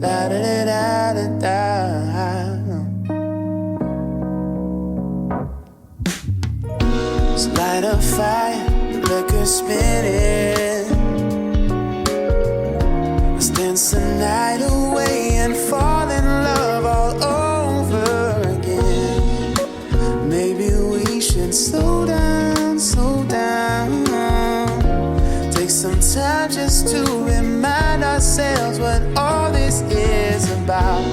Da da da da da. So light a fire, liquor spinning. Let's dance the night away and fall in love all over again. Maybe we should slow down, slow down. Take some time just to remind ourselves what all this is about.